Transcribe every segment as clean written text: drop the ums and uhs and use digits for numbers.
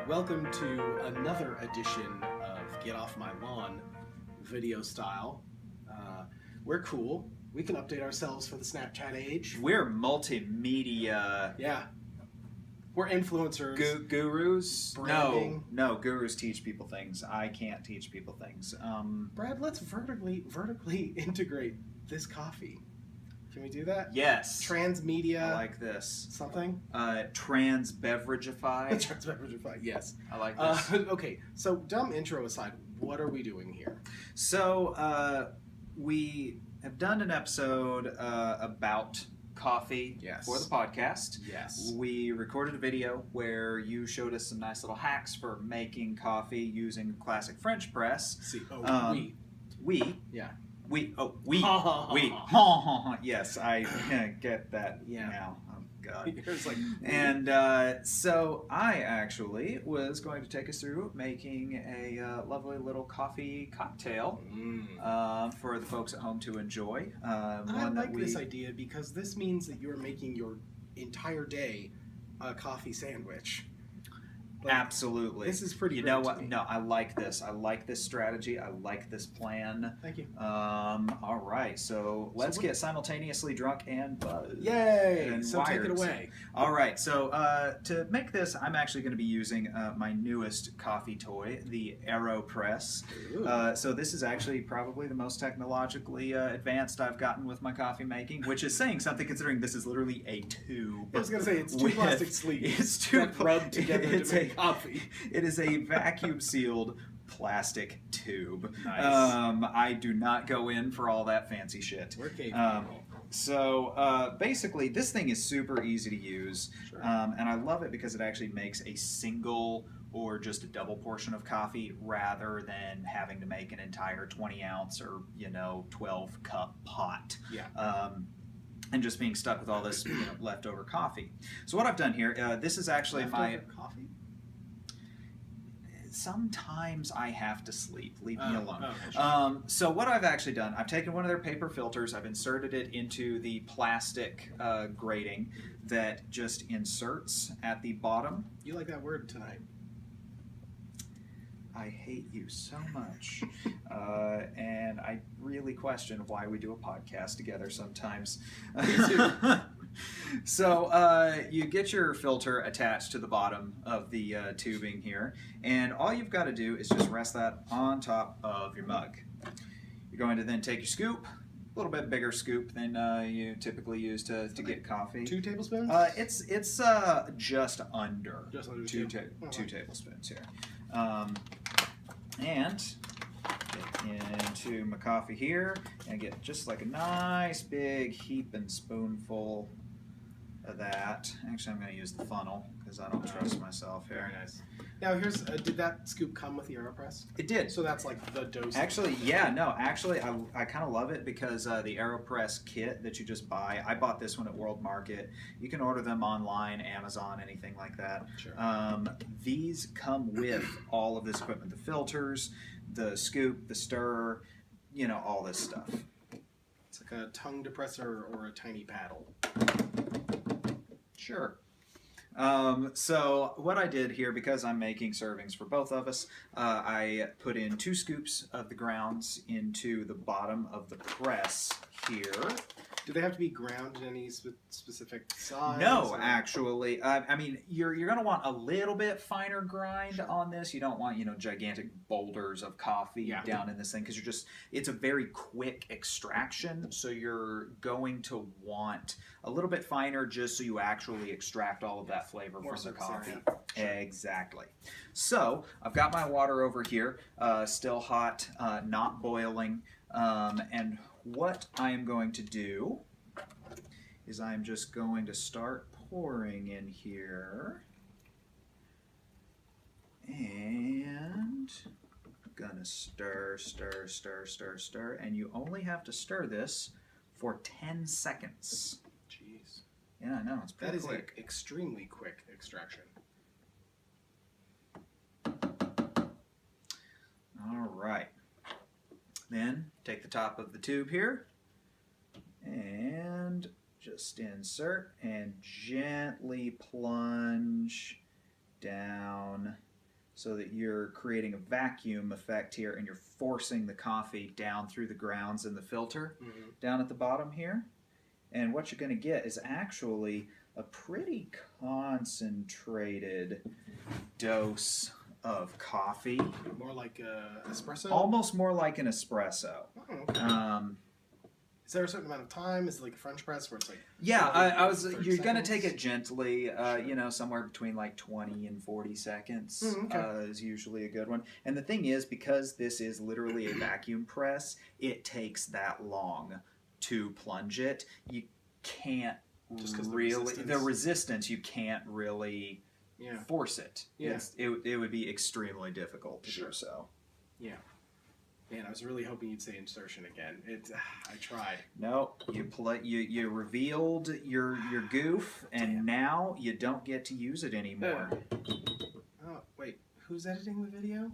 Welcome to another edition of Get Off My Lawn video style. We're cool. We can update ourselves for the Snapchat age. We're multimedia. Yeah. We're influencers. Gurus? Branding. No, gurus teach people things. I can't teach people things. Brad, let's vertically integrate this coffee. Can we do that? Yes. Transmedia. I like this. Something? Transbeveragify. Transbeveragify, yes. I like this. Okay, so dumb intro aside, what are we doing here? So, we have done an episode about coffee for the podcast. Yes. We recorded a video where you showed us some nice little hacks for making coffee using classic French press. We. Yeah. We. Yes, I get that now. Oh, God. And so I actually was going to take us through making a lovely little coffee cocktail for the folks at home to enjoy. I like this idea because this means that you're making your entire day a coffee sandwich. Absolutely. This is pretty You know what? No, I like this. I like this strategy. I like this plan. Thank you. All right. So let's get simultaneously drunk and buzzed. Yay! And so wired. Take it away. All right. So to make this, I'm actually going to be using my newest coffee toy, the AeroPress. So this is actually probably the most technologically advanced I've gotten with my coffee making, which is saying something considering this is literally a tube. I was going to say, it's two plastic sleeves it's two that rub together to make coffee. It is a vacuum-sealed plastic tube. Nice. I do not go in for all that fancy shit. We're cave people. So basically, this thing is super easy to use, and I love it because it actually makes a single or just a double portion of coffee rather than having to make an entire 20-ounce or 12-cup pot. Yeah. And just being stuck with all this leftover coffee. So what I've done here, this is actually leftover coffee? Sometimes I have to sleep. Leave me alone. Sure. So what I've actually done, I've taken one of their paper filters, I've inserted it into the plastic grating that just inserts at the bottom. You like that word tonight. I hate you so much. And I really question why we do a podcast together sometimes. Me too. So you get your filter attached to the bottom of the tubing here, and all you've got to do is just rest that on top of your mug. You're going to then take your scoop, a little bit bigger scoop than you typically use to get coffee. 2 tablespoons? It's just under 2 tablespoons here. And get into my coffee here and get just like a nice big heaping spoonful of that. Actually, I'm going to use the funnel because I don't trust myself here. Very nice. Now, here's did that scoop come with the AeroPress? It did. So that's like the dose. Actually, yeah, no. Actually, I kind of love it because the AeroPress kit that you just buy, I bought this one at World Market. You can order them online, Amazon, anything like that. Sure. These come with all of this equipment: the filters, the scoop, the stir, all this stuff. It's like a tongue depressor or a tiny paddle. Sure. So what I did here, because I'm making servings for both of us, I put in 2 scoops of the grounds into the bottom of the press here. Do they have to be ground in any specific size? No, actually. I mean, you're going to want a little bit finer grind on this. You don't want, gigantic boulders of coffee down in this thing because it's a very quick extraction. So you're going to want a little bit finer just so you actually extract all of that flavor from the coffee. Sure. Exactly. So I've got my water over here, still hot, not boiling, and what I am going to do is I'm just going to start pouring in here, and I'm gonna stir, and you only have to stir this for 10 seconds. Jeez. Yeah, I know, it's pretty quick. That is extremely quick extraction. All right. Then take the top of the tube here and just insert and gently plunge down so that you're creating a vacuum effect here, and you're forcing the coffee down through the grounds in the filter down at the bottom here. And what you're going to get is actually a pretty concentrated dose of coffee. More like espresso? Almost more like an espresso. Oh, okay. Is there a certain amount of time? Is it like a French press where it's like... Yeah, I was. 30 You're gonna seconds? take it gently. Sure. You know, somewhere between like 20 and 40 seconds Okay. is usually a good one. And the thing is, because this is literally a vacuum press, it takes that long to plunge it. You can't Just 'cause the resistance. You can't really force it. Yeah. It would be extremely difficult to do so. Yeah. Man, I was really hoping you'd say insertion again. I tried. No, you revealed your goof, and now you don't get to use it anymore. Oh, wait. Who's editing the video?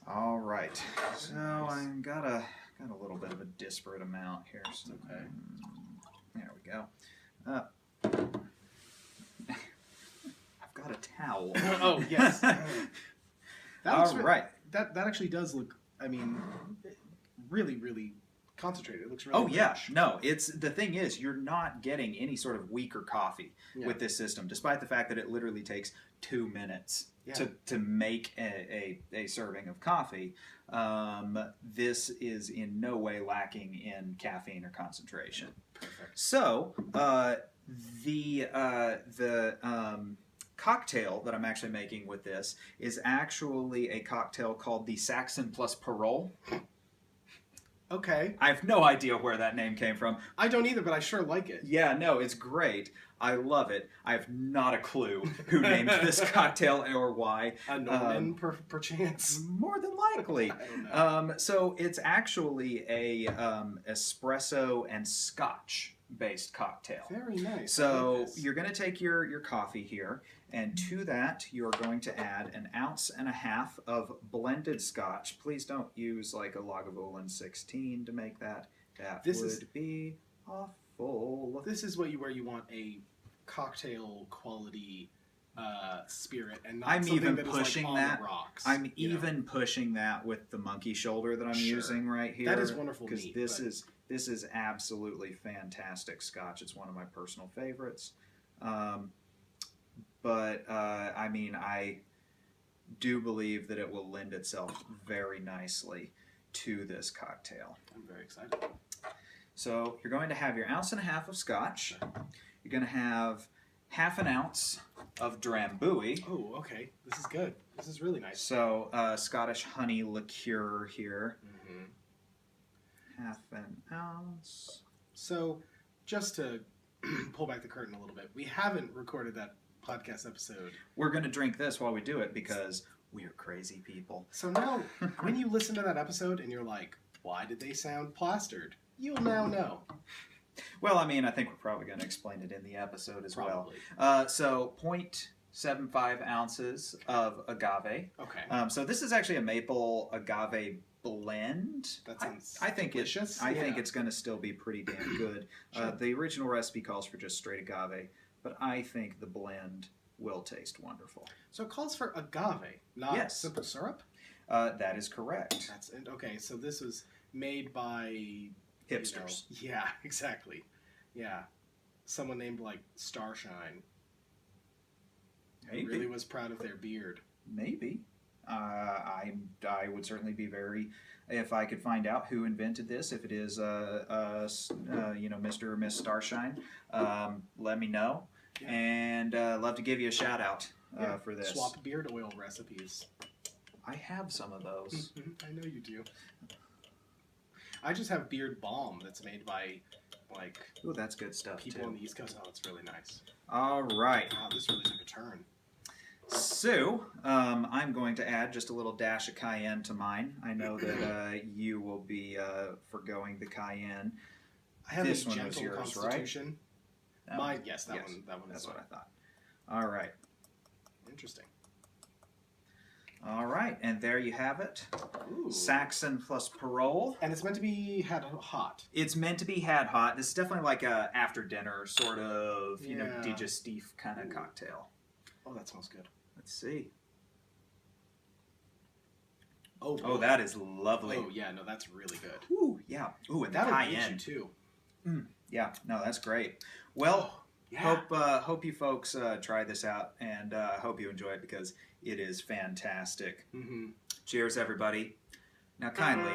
All right. So I got a little bit of a disparate amount here. So, Okay. There we go. I've got a towel. Oh, yes. All right. That actually does look, I mean, really, really concentrated. It looks really Oh yeah, rich. no. It's the thing is, you're not getting any sort of weaker coffee with this system, despite the fact that it literally takes 2 minutes to make a serving of coffee. This is in no way lacking in caffeine or concentration. Perfect. So the cocktail that I'm actually making with this is actually a cocktail called the Saxon plus Parole. Okay. I have no idea where that name came from. I don't either, but I sure like it. Yeah, no, it's great. I love it. I have not a clue who named this cocktail or why. A Norman, perchance? More than likely. I don't know. So it's actually a espresso and scotch based cocktail. Very nice. So you're going to take your coffee here, and to that you're going to add 1.5 ounces of blended scotch. Please don't use like a Lagavulin 16 to make that. That would be awful. This is where you want a cocktail quality spirit, and not I'm something even that is pushing like on that. the rocks. I'm even pushing that with the monkey shoulder that I'm using right here. That is wonderful. Because this is absolutely fantastic scotch. It's one of my personal favorites. I mean, I do believe that it will lend itself very nicely to this cocktail. I'm very excited. So you're going to have your 1.5 ounces of scotch. You're going to have 0.5 ounce of Drambuie. Oh, okay. This is good. This is really nice. So Scottish honey liqueur here. 0.5 ounce. So just to pull back the curtain a little bit, we haven't recorded that podcast episode. We're going to drink this while we do it because we're crazy people. So now, when you listen to that episode and you're like, why did they sound plastered? You'll now know. Well, I mean, I think we're probably going to explain it in the episode as Probably. well. So 0.75 ounces of agave. Okay. So this is actually a maple agave blend. That sounds I think delicious. I think it's going to still be pretty damn good. Sure. The original recipe calls for just straight agave, but I think the blend will taste wonderful. So it calls for agave, not simple syrup? That is correct. That's okay. So this was made by Hipsters. Yeah, exactly. Yeah. Someone named like Starshine. Maybe. Really was proud of their beard. Maybe. I would certainly be very, if I could find out who invented this, if it is Mr. or Miss Starshine, let me know. Yeah. And love to give you a shout out for this. Swap beard oil recipes. I have some of those. I know you do. I just have beard balm that's made by like Ooh, that's good stuff people too. on the East Coast. Oh, it's really nice. All right. Wow, this really took a turn. So, I'm going to add just a little dash of cayenne to mine. I know that you will be forgoing the cayenne. I have This a one gentle was yours, constitution. right? Mine, yes, that one. That's is what I mine. thought. All right. Interesting. All right, and there you have it. Ooh. Saxon plus Parole. And it's meant to be had hot. It's meant to be had hot. This is definitely like a after dinner sort of, you know, digestif kind of cocktail. Oh, that smells good. Let's see. Oh, oh, that is lovely. Oh, yeah, no, that's really good. Ooh, yeah. Ooh, and the cayenne too. Yeah, no, that's great. Well, yeah. hope you folks try this out, and hope you enjoy it because it is fantastic. Mm-hmm. Cheers, everybody. Now, kindly